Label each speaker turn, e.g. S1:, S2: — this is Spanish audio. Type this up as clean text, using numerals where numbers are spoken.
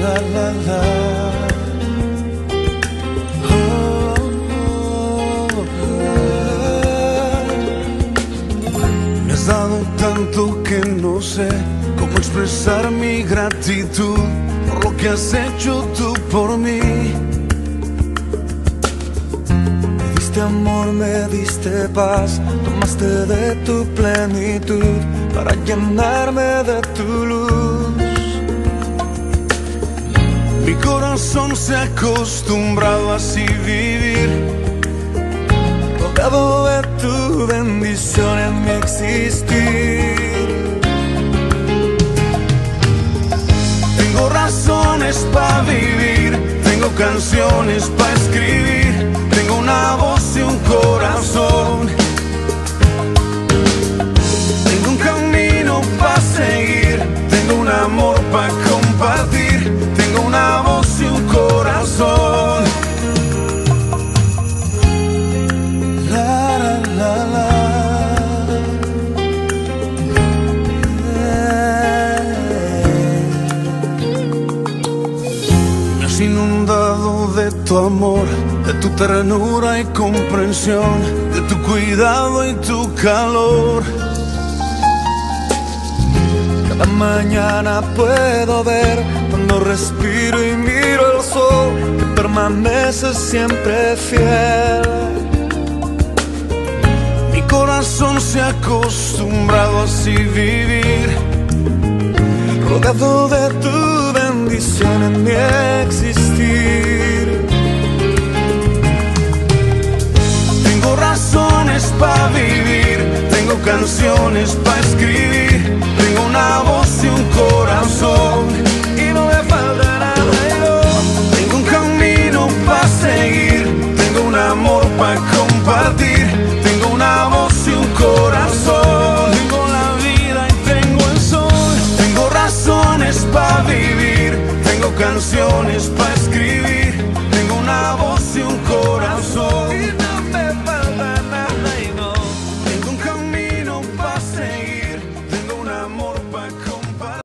S1: la, la, la. Me has dado tanto que no sé cómo expresar mi gratitud por lo que has hecho tú por mí. Me diste amor, me diste paz, tomaste de tu plenitud para llenarme de tu luz. Mi corazón se ha acostumbrado a así vivir, rodeado de tu bendición en mi existir. Tengo razones para vivir, tengo canciones para escribir, tengo una voz y un corazón, tengo un camino para seguir, tengo un amor para compartir, tengo una voz y un corazón. La, la, la, la. Me has inundado de tu amor, de tu ternura y comprensión, de tu cuidado y tu calor. Cada mañana puedo ver cuando respiro y miro el sol, que permanece siempre fiel. Mi corazón se ha acostumbrado a así vivir, rodeado de tu bendición en mi existir. Tengo razones para vivir, tengo canciones para escribir, tengo una voz y un corazón y no me falta nada. Yo tengo un camino para seguir, tengo un amor para compartir,